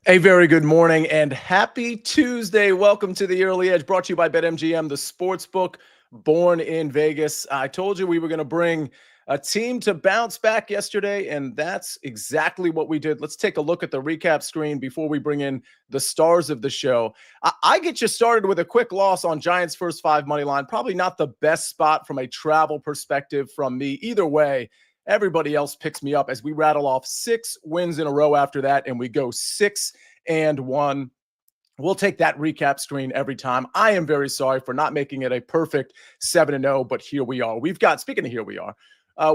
A very good morning and happy Tuesday. Welcome to the Early Edge, brought to you by BetMGM, the sports book born in Vegas. I told you we were going to bring a team to bounce back yesterday, and that's exactly what we did. Let's take a look at the recap screen before we bring in the stars of the show. I get you started with a quick loss on Giants first five money line. Probably not the best spot from a travel perspective from me. Either way, everybody else picks me up as we rattle off 6 wins in a row after that, and we go 6-1. We'll take that recap screen every time. I am very sorry for not making it a perfect 7-0, but here we are. Speaking of here we are,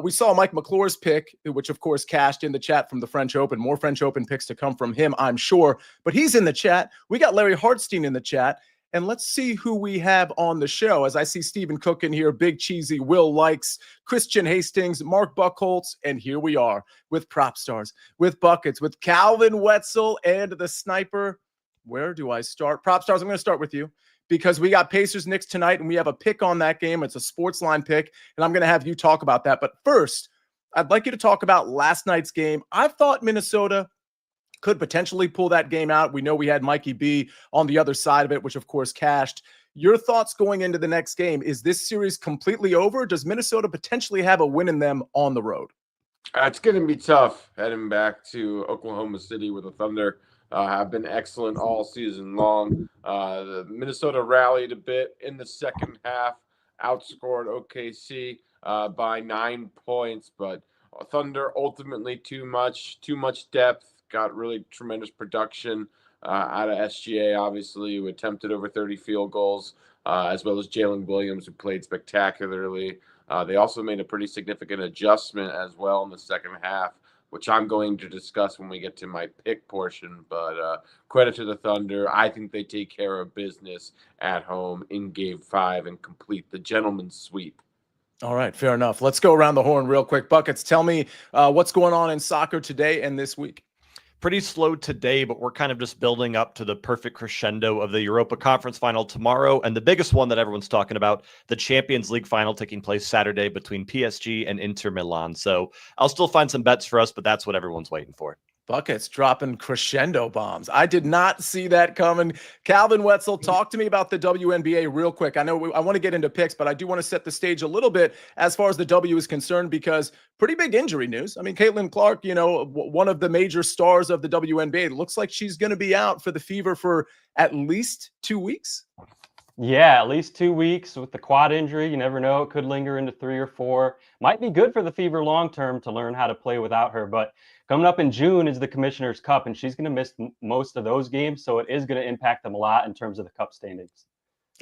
we saw Mike McClure's pick, which of course cashed in the chat from the French Open. More French Open picks to come from him, I'm sure, but he's in the chat. We got Larry Hartstein in the chat. And let's see who we have on the show. As I see Stephen Cook in here, Big Cheesy, Will Likes, Christian Hastings, Mark Buckholtz, and here we are with PropStarz, with Buckets, with Calvin Wetzel and the Sniper. Where do I start? PropStarz, I'm going to start with you because we got Pacers-Knicks tonight, and we have a pick on that game. It's a SportsLine pick, and I'm going to have you talk about that. But first, I'd like you to talk about last night's game. I thought Minnesota could potentially pull that game out. We know we had Mikey B on the other side of it, which of course cashed. Your thoughts going into the next game? Is this series completely over? Does Minnesota potentially have a win in them on the road? It's going to be tough heading back to Oklahoma City where the Thunder have been excellent all season long. The Minnesota rallied a bit in the second half, outscored OKC by 9 points, but Thunder ultimately too much depth. Got really tremendous production out of SGA, obviously, who attempted over 30 field goals, as well as Jalen Williams, who played spectacularly. They also made a pretty significant adjustment as well in the second half, which I'm going to discuss when we get to my pick portion. But credit to the Thunder. I think they take care of business at home in Game 5 and complete the gentleman's sweep. All right, fair enough. Let's go around the horn real quick. Buckets, tell me what's going on in soccer today and this week. Pretty slow today, but we're kind of just building up to the perfect crescendo of the Europa Conference final tomorrow. And the biggest one that everyone's talking about, the Champions League final taking place Saturday between PSG and Inter Milan. So I'll still find some bets for us, but that's what everyone's waiting for. Buckets dropping crescendo bombs. I did not see that coming. Calvin Wetzel, talk to me about the WNBA real quick. I know I want to get into picks, but I do want to set the stage a little bit as far as the W is concerned, because pretty big injury news. I mean, Caitlin Clark, one of the major stars of the WNBA, looks like she's going to be out for the Fever for at least 2 weeks. Yeah, at least 2 weeks with the quad injury. You never know. It could linger into 3 or 4. Might be good for the Fever long-term to learn how to play without her. But coming up in June is the Commissioner's Cup, and she's going to miss most of those games. So it is going to impact them a lot in terms of the cup standings.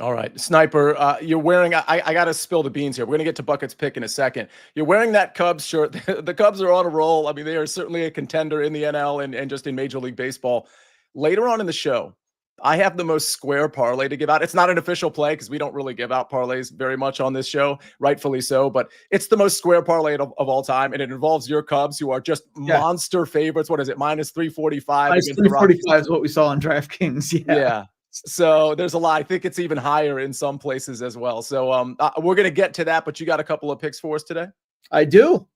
All right, Sniper, you're wearing, I got to spill the beans here. We're going to get to Bucket's pick in a second. You're wearing that Cubs shirt. The Cubs are on a roll. I mean, they are certainly a contender in the NL and just in Major League Baseball. Later on in the show, I have the most square parlay to give out. It's not an official play because we don't really give out parlays very much on this show, rightfully so, but it's the most square parlay of all time, and it involves your Cubs, who are just monster favorites. What is it, minus 345? Minus 345 is what we saw on DraftKings. Yeah. So there's a lot. I think it's even higher in some places as well. So we're going to get to that, but you got a couple of picks for us today? I do.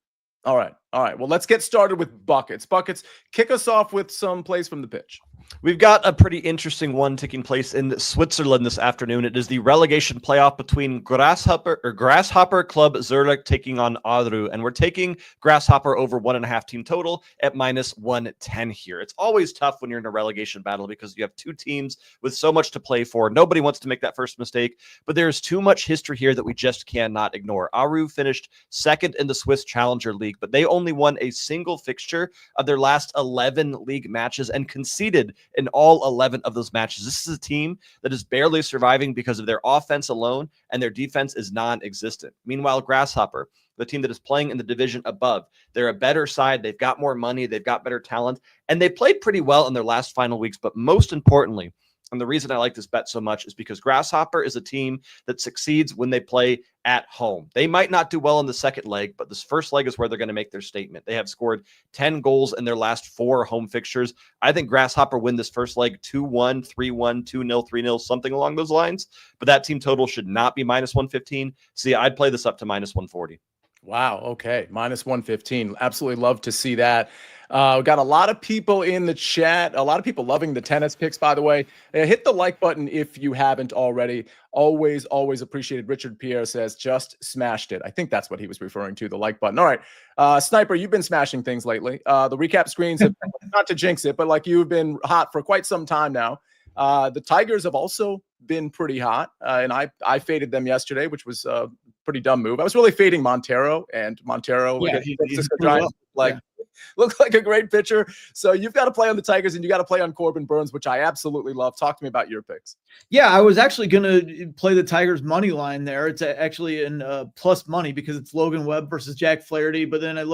All right. Well, let's get started with Buckets. Buckets, kick us off with some plays from the pitch. We've got a pretty interesting one taking place in Switzerland this afternoon. It is the relegation playoff between Grasshopper Club Zurich taking on Adru, and we're taking Grasshopper over 1.5 team total at minus 110 here. It's always tough when you're in a relegation battle because you have two teams with so much to play for. Nobody wants to make that first mistake, but there's too much history here that we just cannot ignore. Adru finished second in the Swiss Challenger League, but they only won a single fixture of their last 11 league matches and conceded in all 11 of those matches. This is a team that is barely surviving because of their offense alone, and their defense is non-existent. Meanwhile, Grasshopper, the team that is playing in the division above, they're a better side. They've got more money. They've got better talent, and they played pretty well in their last final weeks. But most importantly, and the reason I like this bet so much is because Grasshopper is a team that succeeds when they play at home. They might not do well in the second leg, but this first leg is where they're going to make their statement. They have scored 10 goals in their last 4 home fixtures. I think Grasshopper win this first leg 2-1, 3-1, 2-0, 3-0, something along those lines. But that team total should not be minus 115. See, I'd play this up to minus 140. Wow. Okay. Minus 115. Absolutely love to see that. We got a lot of people in the chat, a lot of people loving the tennis picks, by the way. Hit the like button if you haven't already. Always, always appreciated. Richard Pierre says, just smashed it. I think that's what he was referring to, the like button. All right. Sniper, you've been smashing things lately. The recap screens have, not to jinx it, but like you've been hot for quite some time now. The Tigers have also been pretty hot, and I faded them yesterday, which was a pretty dumb move. I was really fading Montero, and Montero looked like a great pitcher. So you've got to play on the Tigers, and you got to play on Corbin Burns, which I absolutely love. Talk to me about your picks. Yeah, I was actually going to play the Tigers money line there. It's actually in plus money because it's Logan Webb versus Jack Flaherty. But then I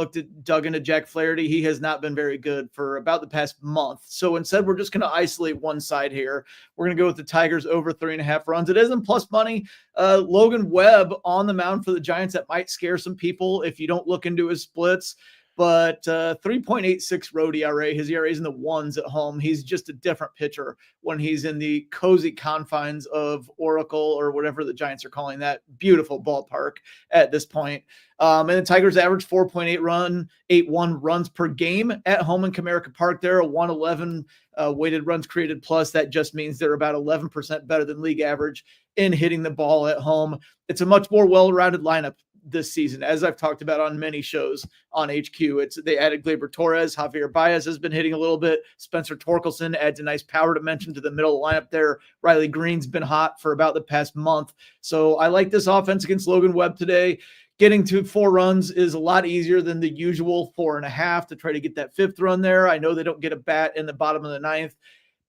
dug into Jack Flaherty. He has not been very good for about the past month. So instead, we're just going to isolate one side here. We're going to go with the Tigers over 3.5 runs. It is in plus money. Logan Webb on the mound for the Giants. That might scare some people if you don't look into his splits. But 3.86 road ERA. His ERA is in the ones at home. He's just a different pitcher when he's in the cozy confines of Oracle or whatever the Giants are calling that beautiful ballpark at this point. And the Tigers average 4.81 runs per game at home in Comerica Park. They're a 111 weighted runs created plus. That just means they're about 11% better than league average in hitting the ball at home. It's a much more well-rounded lineup this season, as I've talked about on many shows on HQ. They added Gleyber Torres. Javier Baez has been hitting a little bit. Spencer Torkelson adds a nice power dimension to the middle of the lineup there. Riley Green's been hot for about the past month. So I like this offense against Logan Webb today. Getting to 4 runs is a lot easier than the usual 4.5 to try to get that 5th run there. I know they don't get a bat in the bottom of the 9th,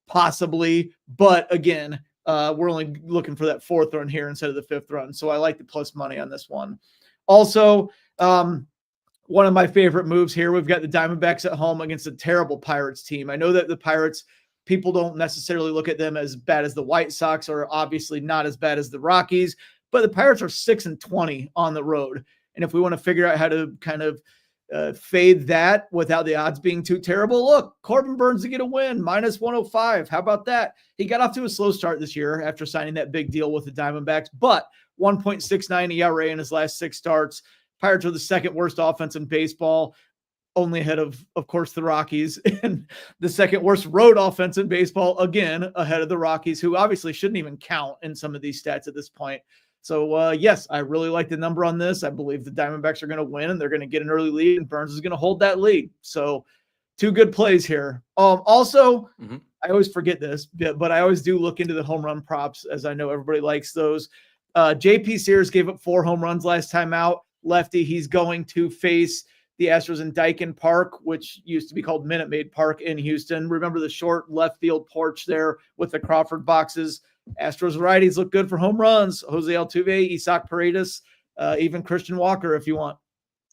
possibly, but again, we're only looking for that 4th run here instead of the 5th run. So I like the plus money on this one. Also, one of my favorite moves here, we've got the Diamondbacks at home against a terrible Pirates team. I know that the Pirates, people don't necessarily look at them as bad as the White Sox, or obviously not as bad as the Rockies, but the Pirates are 6-20 on the road. And if we want to figure out how to kind of fade that without the odds being too terrible, look, Corbin Burns to get a win, minus 105. How about that? He got off to a slow start this year after signing that big deal with the Diamondbacks, but 1.69 ERA in his last 6 starts. Pirates are the second worst offense in baseball, only ahead of course, the Rockies, and the second worst road offense in baseball, again, ahead of the Rockies, who obviously shouldn't even count in some of these stats at this point. So, yes, I really like the number on this. I believe the Diamondbacks are going to win, and they're going to get an early lead, and Burns is going to hold that lead. So 2 good plays here. Also, I always forget this, but I always do look into the home run props, as I know everybody likes those. JP Sears gave up 4 home runs last time out. Lefty, he's going to face the Astros in Daikin Park, which used to be called Minute Maid Park in Houston. Remember the short left field porch there with the Crawford boxes. Astros righties look good for home runs. Jose Altuve, Isaac Paredes, even Christian Walker if you want.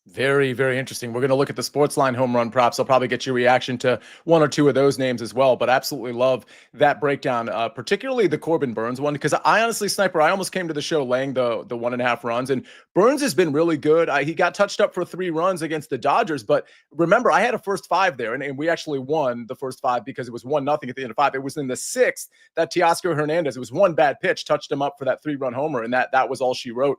Very, very interesting. We're going to look at the SportsLine home run props. I'll probably get your reaction to 1 or 2 of those names as well, but absolutely love that breakdown, particularly the Corbin Burns one, because I honestly, Sniper, I almost came to the show laying the 1.5 runs, and Burns has been really good. He got touched up for 3 runs against the Dodgers, but remember, I had a first 5 there, and we actually won the first 5 because it was 1-0 at the end of 5. It was in the 6th that Teoscar Hernandez, it was 1 bad pitch, touched him up for that 3-run homer, and that was all she wrote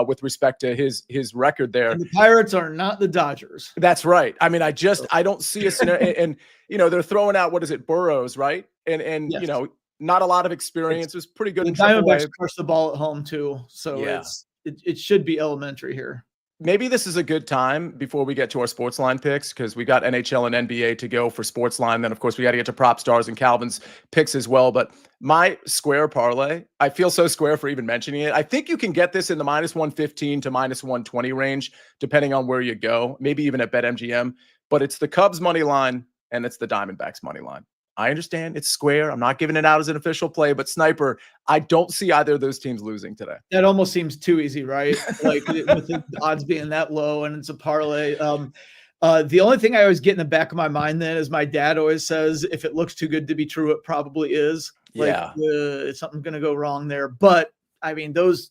with respect to his record there. And the Pirates are not the Dodgers. That's right. I mean, I don't see a scenario, and they're throwing out, what is it, Burrows, right? And yes. Not a lot of experience. It was pretty good. The Diamondbacks push the ball at home too, so yeah. It should be elementary here. Maybe this is a good time before we get to our SportsLine picks, because we got NHL and NBA to go for SportsLine. Then, of course, we got to get to PropStarz and Calvin's picks as well. But my square parlay, I feel so square for even mentioning it. I think you can get this in the minus 115 to minus 120 range, depending on where you go, maybe even at BetMGM. But it's the Cubs money line and it's the Diamondbacks money line. I understand it's square. I'm not giving it out as an official play, but Sniper, I don't see either of those teams losing today. That almost seems too easy, right? Like with the odds being that low and it's a parlay. The only thing I always get in the back of my mind then is my dad always says, if it looks too good to be true, it probably is. Something's going to go wrong there. But I mean, those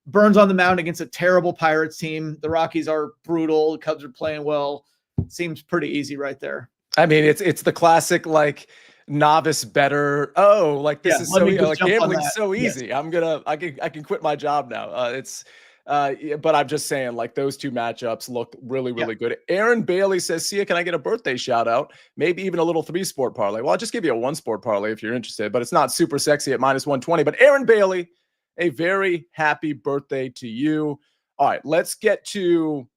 Burns on the mound against a terrible Pirates team. The Rockies are brutal. The Cubs are playing well. Seems pretty easy right there. I mean, it's the classic, like, novice bettor. Oh, like this is so like gambling's so easy. Yes. I can quit my job now. It's Yeah, but I'm just saying, like, those two matchups look really, really good. Aaron Bailey says, Sia, can I get a birthday shout out? Maybe even a little 3-sport parlay. Well, I'll just give you a 1-sport parlay if you're interested, but it's not super sexy at -120. But Aaron Bailey, a very happy birthday to you. All right, let's get to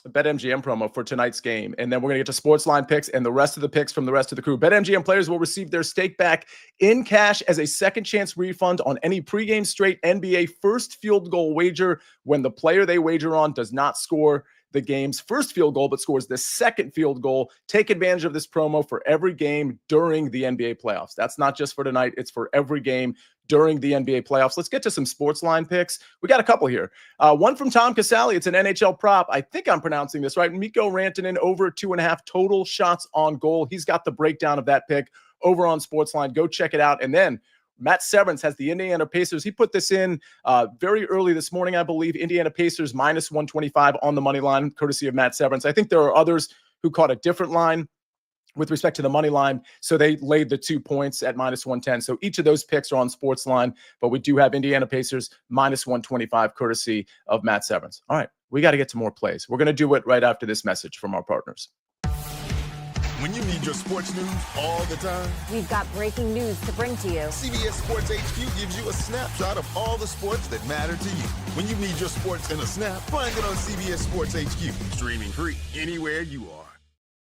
BetMGM promo for tonight's game, and then we're going to get to SportsLine Picks and the rest of the picks from the rest of the crew. BetMGM players will receive their stake back in cash as a second chance refund on any pregame straight NBA first field goal wager when the player they wager on does not score the game's first field goal, but scores the second field goal. Take advantage of this promo for every game during the NBA playoffs. That's not just for tonight. It's for every game during the NBA playoffs. Let's get to some SportsLine picks. We got a couple here. One from Tom Casale. It's an NHL prop. I think I'm pronouncing this right. Mikko Rantanen over 2.5 total shots on goal. He's got the breakdown of that pick over on SportsLine. Go check it out. And then Matt Severance has the Indiana Pacers. He put this in very early this morning, I believe. Indiana Pacers -125 on the money line, courtesy of Matt Severance. I think there are others who caught a different line with respect to the money line, so they laid the 2 points at -110. So each of those picks are on SportsLine, but we do have Indiana Pacers -125, courtesy of Matt Severance. All right, we got to get to more plays. We're going to do it right after this message from our partners. When you need your sports news all the time, we've got breaking news to bring to you. CBS Sports HQ gives you a snapshot of all the sports that matter to you. When you need your sports in a snap, find it on CBS Sports HQ, streaming free anywhere you are.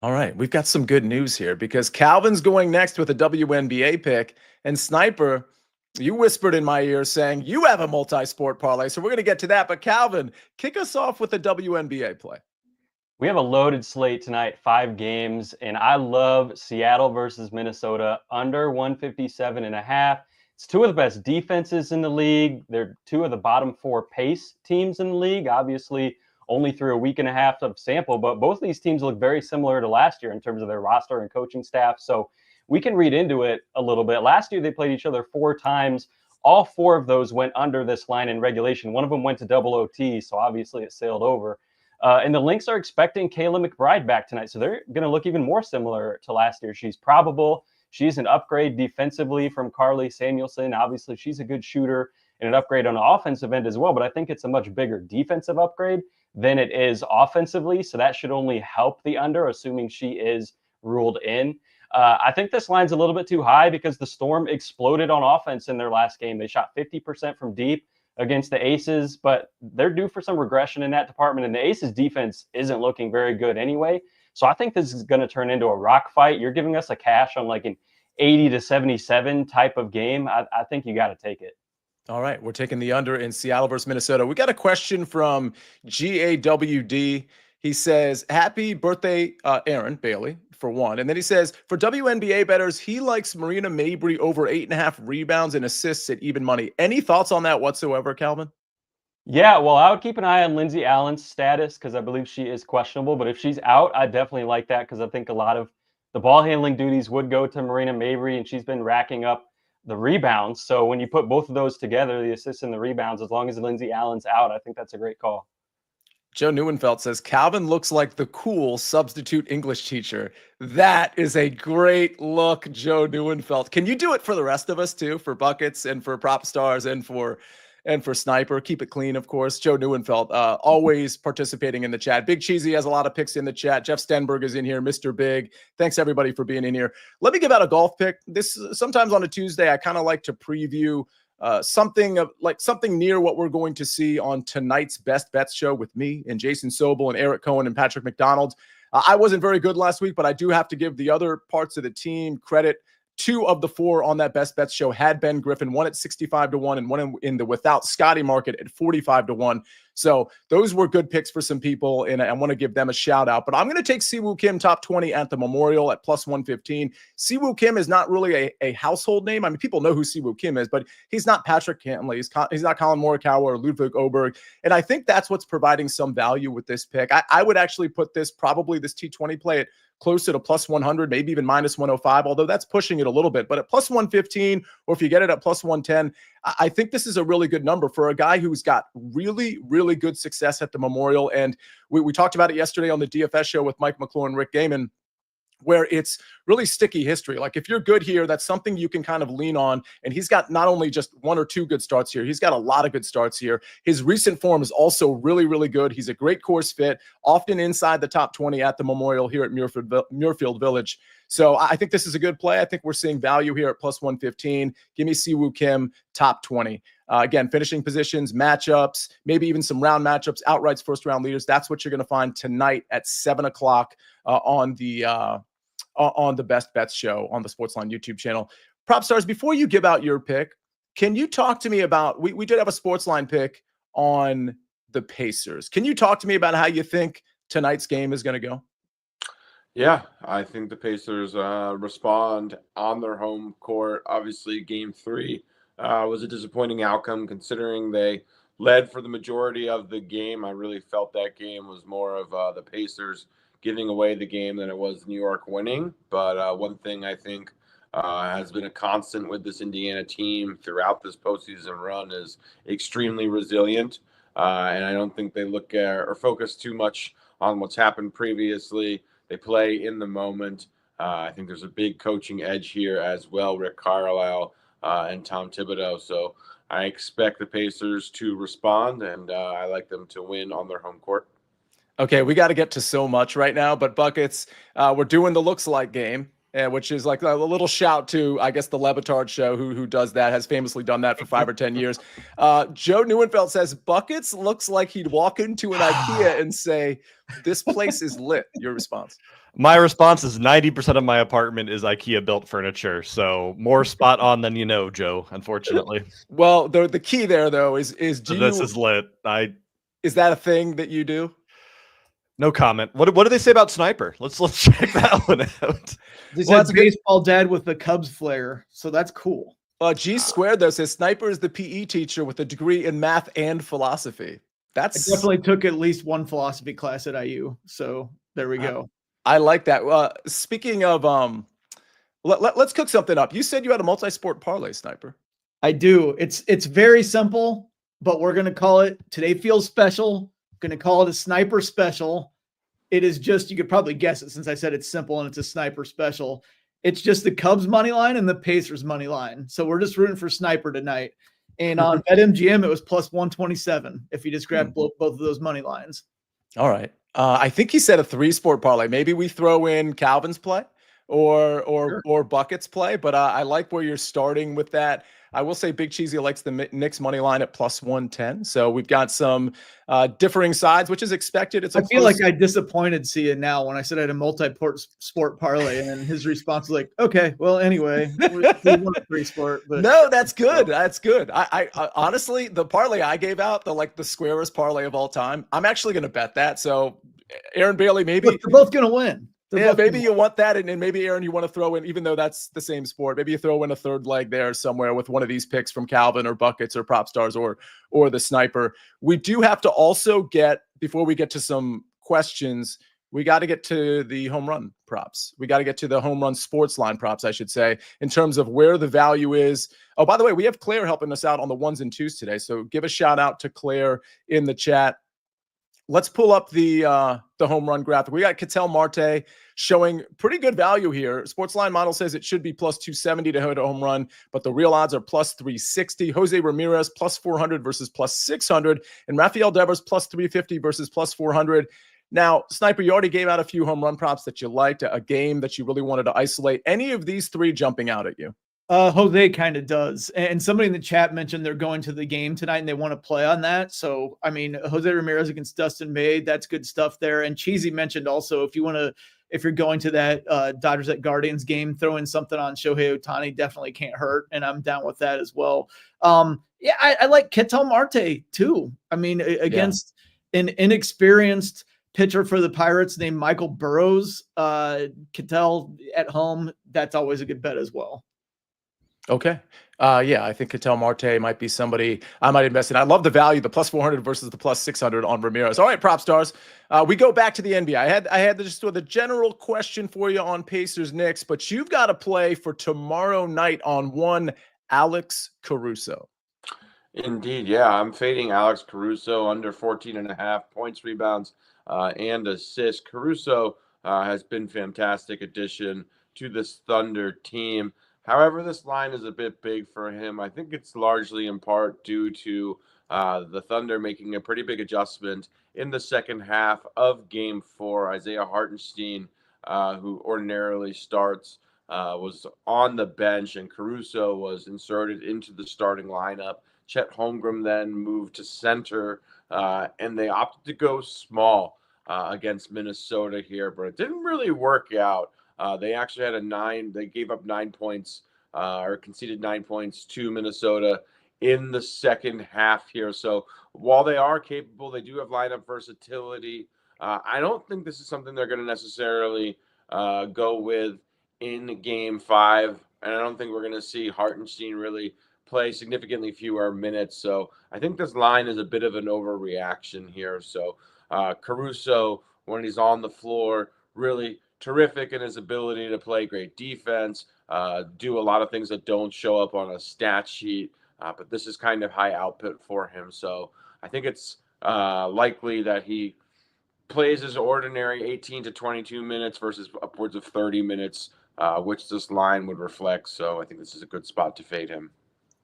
All right, we've got some good news here because Calvin's going next with a WNBA pick, and Sniper, you whispered in my ear saying you have a multi-sport parlay, so we're going to get to that. But Calvin, kick us off with a WNBA play. We have a loaded slate tonight, 5 games, and I love Seattle versus Minnesota under 157.5. It's 2 of the best defenses in the league. They're 2 of the bottom 4 pace teams in the league, obviously only through a week and a half of sample, but both of these teams look very similar to last year in terms of their roster and coaching staff. So we can read into it a little bit. Last year, they played each other 4 times. All 4 of those went under this line in regulation. One of them went to double OT, so obviously it sailed over. And the Lynx are expecting Kayla McBride back tonight, so they're going to look even more similar to last year. She's probable. She's an upgrade defensively from Carly Samuelson. Obviously, she's a good shooter and an upgrade on the offensive end as well, but I think it's a much bigger defensive upgrade than it is offensively, so that should only help the under, assuming she is ruled in. I think this line's a little bit too high because the Storm exploded on offense in their last game. They shot 50% from deep against the Aces, but they're due for some regression in that department, and the Aces defense isn't looking very good anyway. So I think this is going to turn into a rock fight. You're giving us a cash on like an 80-77 type of game. I think you got to take it. All right, we're taking the under in Seattle versus Minnesota. We got a question from GAWD. He says, happy birthday, Aaron Bailey, for one. And then he says, for WNBA bettors, he likes Marina Mabry over 8.5 rebounds and assists at even money. Any thoughts on that whatsoever, Calvin? Yeah, well, I would keep an eye on Lindsay Allen's status because I believe she is questionable. But if she's out, I definitely like that because I think a lot of the ball handling duties would go to Marina Mabry, and she's been racking up the rebounds. So when you put both of those together, the assists and the rebounds, as long as Lindsay Allen's out, I think that's a great call. Joe Neuenfeld says, Calvin looks like the cool substitute English teacher. That is a great look, Joe Neuenfeld. Can you do it for the rest of us too, for Buckets and for PropStarz and for Sniper? Keep it clean, of course. Joe Neuenfeld, always participating in the chat. Big Cheesy has a lot of picks in the chat. Jeff Stenberg is in here. Mr. Big. Thanks, everybody, for being in here. Let me give out a golf pick. This sometimes on a Tuesday, I kind of like to preview something near what we're going to see on tonight's Best Bets show with me and Jason Sobel and Eric Cohen and Patrick McDonald. I wasn't very good last week, but I do have to give the other parts of the team credit. 2 of the 4 on that Best Bets show had Ben Griffin, one at 65-1 and one in the without Scotty market at 45-1. So those were good picks for some people, and I want to give them a shout out. But I'm going to take Siwoo Kim top 20 at the Memorial at +115. Siwoo Kim is not really a household name. I mean, people know who Siwoo Kim is, but he's not Patrick Cantley. He's not Colin Morikawa or Ludwig Oberg. And I think that's what's providing some value with this pick. I would actually put this T20 play at closer to +100, maybe even -105, although that's pushing it a little bit. But at +115, or if you get it at +110, I think this is a really good number for a guy who's got really, really good success at the Memorial. And we talked about it yesterday on the DFS show with Mike McClure and Rick Gaiman, where it's really sticky history. Like if you're good here, that's something you can kind of lean on. And he's got not only just 1 or 2 good starts here, he's got a lot of good starts here. His recent form is also really, really good. He's a great course fit, often inside the top 20 at the Memorial here at Muirfield Village. So I think this is a good play. I think we're seeing value here at plus 115. Give me Siwoo Kim, top 20. Again, finishing positions, matchups, maybe even some round matchups, outrights, first-round leaders. That's what you're going to find tonight at 7 o'clock on the Best Bets show on the SportsLine YouTube channel. PropStarz, before you give out your pick, can you talk to me about, we did have a SportsLine pick on the Pacers. Can you talk to me about how you think tonight's game is going to go? Yeah, I think the Pacers respond on their home court. Obviously, Game 3 was a disappointing outcome considering they led for the majority of the game. I really felt that game was more of the Pacers giving away the game than it was New York winning. But one thing I think has been a constant with this Indiana team throughout this postseason run is extremely resilient. And I don't think they look at or focus too much on what's happened previously. They play in the moment. I think there's a big coaching edge here as well, Rick Carlisle and Tom Thibodeau. So I expect the Pacers to respond, and I like them to win on their home court. Okay, we got to get to so much right now, but Buckets, we're doing the looks like game, which is like a little shout to, I guess, the Le Batard show, who does that, has famously done that for 5 or 10 years. Joe Neuenfeld says, Buckets looks like he'd walk into an IKEA and say, this place is lit. Your response? My response is 90% of my apartment is IKEA built furniture. So more spot on than you know, Joe, unfortunately. Well, the key there, though, is this is lit. Is that a thing that you do? No comment. What do they say about Sniper? Let's check that one out. They said baseball dad with the Cubs flair, so that's cool. G Squared, though, says Sniper is the PE teacher with a degree in math and philosophy. I definitely took at least one philosophy class at IU, so there we go. I like that. Speaking of, let's cook something up. You said you had a multi-sport parlay, Sniper. I do. It's very simple, but we're gonna call it Today Feels Special. Going to call it a Sniper special. It is just, you could probably guess it since I said it's simple and it's a Sniper special. It's just the Cubs money line and the Pacers money line. So we're just rooting for Sniper tonight. And on BetMGM, it was plus 127 if you just grab both of those money lines. All right. I think he said a 3-sport parlay. Maybe we throw in Calvin's play or Bucket's play, but I like where you're starting with that. I will say Big Cheesy likes the Knicks money line at plus 110. So we've got some differing sides, which is expected. I feel like I disappointed Sia now when I said I had a multi-sport parlay, and his response was like, okay, well, anyway, we want a 3-sport. But no, that's good. That's good. I honestly, the parlay I gave out, the squarest parlay of all time, I'm actually going to bet that. So Aaron Bailey, maybe they're both going to win. Maybe you want that, and maybe, Aaron, you want to throw in, even though that's the same sport, maybe you throw in a third leg there somewhere with one of these picks from Calvin or Buckets or PropStarz or the Sniper. We do have to also get, before we get to some questions, we got to get to the home run props. We got to get to the home run sports line props, I should say, in terms of where the value is. Oh, by the way, we have Claire helping us out on the 1s and 2s today, so give a shout out to Claire in the chat. Let's pull up the home run graphic. We got Ketel Marte showing pretty good value here. SportsLine model says it should be plus 270 to hit a home run, but the real odds are plus 360. Jose Ramirez plus 400 versus plus 600, and Rafael Devers plus 350 versus plus 400. Now, Sniper, you already gave out a few home run props that you liked, a game that you really wanted to isolate. Any of these three jumping out at you? Jose kind of does. And somebody in the chat mentioned they're going to the game tonight and they want to play on that. So, I mean, Jose Ramirez against Dustin May, that's good stuff there. And Cheesy mentioned also, if you're going to that Dodgers at Guardians game, throw in something on Shohei Ohtani, definitely can't hurt. And I'm down with that as well. Yeah, I like Ketel Marte too. I mean, against an inexperienced pitcher for the Pirates named Michael Burrows, Ketel at home, that's always a good bet as well. Okay. Yeah, I think Ketel Marte might be somebody I might invest in. I love the value, the plus 400 versus the plus 600 on Ramirez. All right, PropStarz. We go back to the NBA. I had just the general question for you on Pacers-Knicks, but you've got to play for tomorrow night on one Alex Caruso. Indeed, yeah. I'm fading Alex Caruso under 14.5 points, rebounds, and assists. Caruso has been fantastic addition to this Thunder team. However, this line is a bit big for him. I think it's largely in part due to the Thunder making a pretty big adjustment in the second half of Game 4. Isaiah Hartenstein, who ordinarily starts, was on the bench, and Caruso was inserted into the starting lineup. Chet Holmgren then moved to center, and they opted to go small against Minnesota here, but it didn't really work out. They actually had they gave up 9 points or conceded 9 points to Minnesota in the second half here. So while they are capable, they do have lineup versatility. I don't think this is something they're going to necessarily go with in Game 5, and I don't think we're going to see Hartenstein really play significantly fewer minutes. So I think this line is a bit of an overreaction here. So Caruso, when he's on the floor, really terrific in his ability to play great defense, do a lot of things that don't show up on a stat sheet, but this is kind of high output for him. So I think it's likely that he plays his ordinary 18 to 22 minutes versus upwards of 30 minutes, which this line would reflect. So I think this is a good spot to fade him.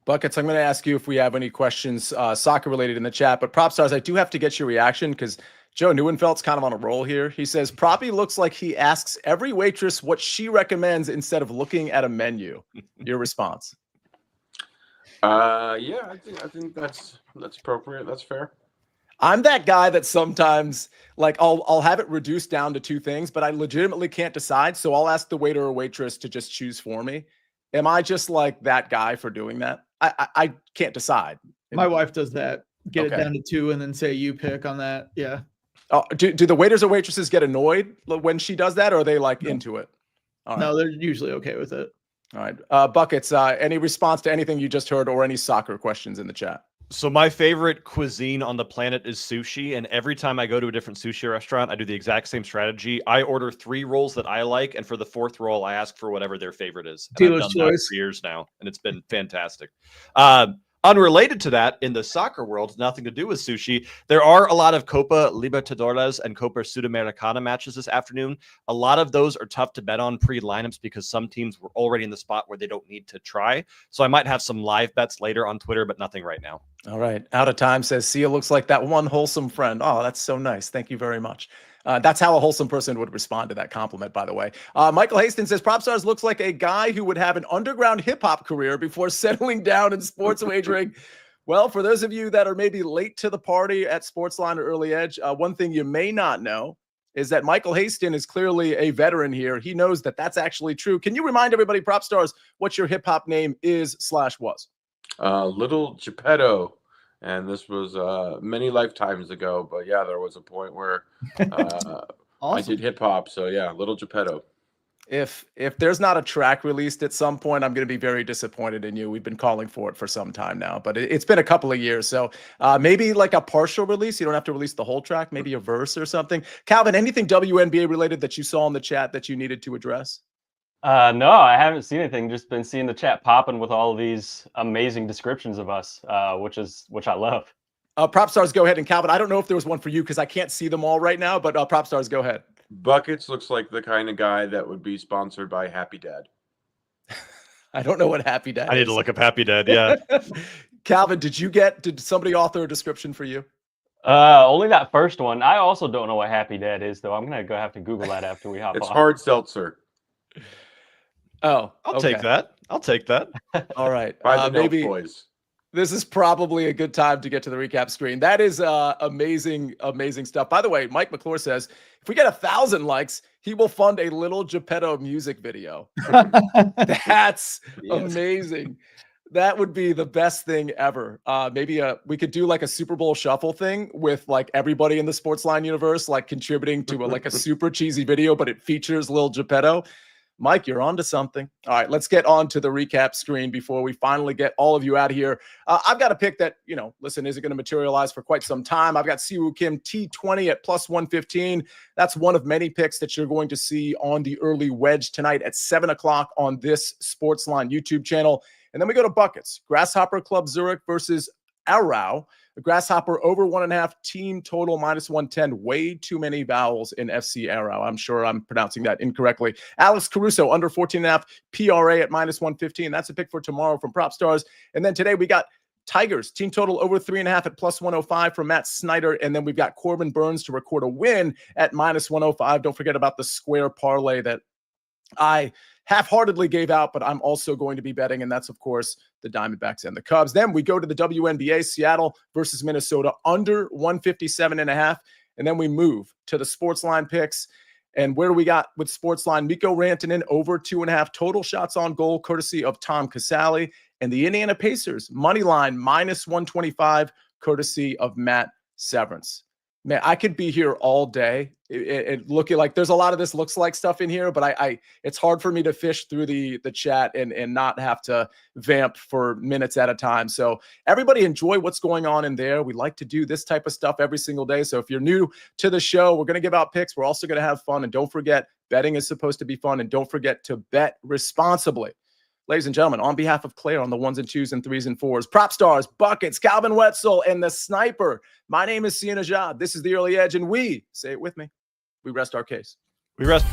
Buckets, I'm going to ask you if we have any questions soccer related in the chat, but PropStarz, I do have to get your reaction because Joe Neuenfeld's kind of on a roll here. He says, Proppy looks like he asks every waitress what she recommends instead of looking at a menu. Your response? Yeah, I think that's appropriate. That's fair. I'm that guy that sometimes, like, I'll have it reduced down to 2 things, but I legitimately can't decide. So I'll ask the waiter or waitress to just choose for me. Am I just like that guy for doing that? I can't decide. My wife does that. Get it down to 2 and then say you pick on that. Yeah. Do the waiters or waitresses get annoyed when she does that, or are they like into it? All right. No, they're usually okay with it. All right. Buckets, any response to anything you just heard or any soccer questions in the chat? So my favorite cuisine on the planet is sushi, and every time I go to a different sushi restaurant, I do the exact same strategy. I order 3 rolls that I like, and for the 4th roll, I ask for whatever their favorite is. And I've done that for years now, and it's been fantastic. Unrelated to that, in the soccer world, nothing to do with sushi, there are a lot of Copa Libertadores and Copa Sudamericana matches this afternoon. A lot of those are tough to bet on pre-lineups because some teams were already in the spot where they don't need to try. So I might have some live bets later on Twitter, but nothing right now. All right. Out of time says Sia looks like that one wholesome friend. Oh, that's so nice. Thank you very much. That's how a wholesome person would respond to that compliment, by the way. Michael Hastings says, PropStarz looks like a guy who would have an underground hip-hop career before settling down in sports wagering. Well, for those of you that are maybe late to the party at SportsLine or Early Edge, one thing you may not know is that Michael Hastings is clearly a veteran here. He knows that that's actually true. Can you remind everybody, PropStarz, what your hip-hop name is/was? Little Geppetto. And this was many lifetimes ago, but yeah, there was a point where awesome. I did hip hop. So yeah, Little Geppetto. If there's not a track released at some point, I'm going to be very disappointed in you. We've been calling for it for some time now, but it's been a couple of years. So maybe like a partial release. You don't have to release the whole track, maybe a verse or something. Calvin, anything WNBA related that you saw in the chat that you needed to address? No, I haven't seen anything. Just been seeing the chat popping with all of these amazing descriptions of us, which I love. PropStarz, go ahead. And Calvin, I don't know if there was one for you because I can't see them all right now, but PropStarz, go ahead. Buckets looks like the kind of guy that would be sponsored by Happy Dad. I don't know what Happy Dad is. I need to look up Happy Dad, yeah. Calvin, did somebody author a description for you? Only that first one. I also don't know what Happy Dad is, though. I'm going to have to Google that after we hop It's off. hard seltzer. Oh, I'll take that. I'll take that. All right. By the maybe boys. This is probably a good time to get to the recap screen. That is amazing, amazing stuff. By the way, Mike McClure says, if we get 1,000 likes, he will fund a Little Geppetto music video. That's amazing. That would be the best thing ever. Maybe we could do like a Super Bowl shuffle thing with like everybody in the SportsLine universe, like contributing to like a super cheesy video, but it features Lil Geppetto. Mike, you're on to something. All right, let's get on to the recap screen before we finally get all of you out of here. I've got a pick that, listen, isn't going to materialize for quite some time. I've got Siwoo Kim T20 at plus 115. That's one of many picks that you're going to see on the early wedge tonight at 7 o'clock on this SportsLine YouTube channel. And then we go to buckets. Grasshopper Club Zurich versus Arau. The Grasshopper over 1.5, team total -110. Way too many vowels in FC Arau. I'm sure I'm pronouncing that incorrectly. Alex Caruso under 14.5, PRA at -115. That's a pick for tomorrow from PropStarz. And then today we got Tigers, team total over 3.5 at +105 from Matt Snyder. And then we've got Corbin Burns to record a win at -105. Don't forget about the square parlay that I half-heartedly gave out, but I'm also going to be betting, and that's, of course, the Diamondbacks and the Cubs. Then we go to the WNBA, Seattle versus Minnesota, under 157.5, and then we move to the SportsLine Picks. And where do we got with SportsLine? Mikko Rantanen over 2.5 total shots on goal, courtesy of Tom Casale, and the Indiana Pacers money line -125, courtesy of Matt Severance. Man, I could be here all day. It looking like there's a lot of this looks like stuff in here, but I it's hard for me to fish through the chat and not have to vamp for minutes at a time. So everybody enjoy what's going on in there. We like to do this type of stuff every single day. So if you're new to the show, we're going to give out picks. We're also going to have fun. And don't forget, betting is supposed to be fun. And don't forget to bet responsibly. Ladies and gentlemen, on behalf of Claire on the 1s and 2s and 3s and 4s, PropStarz, Buckets, Calvin Wetzel, and the Sniper, my name is Sia Nejad. This is The Early Edge, and we, say it with me, we rest our case. We rest.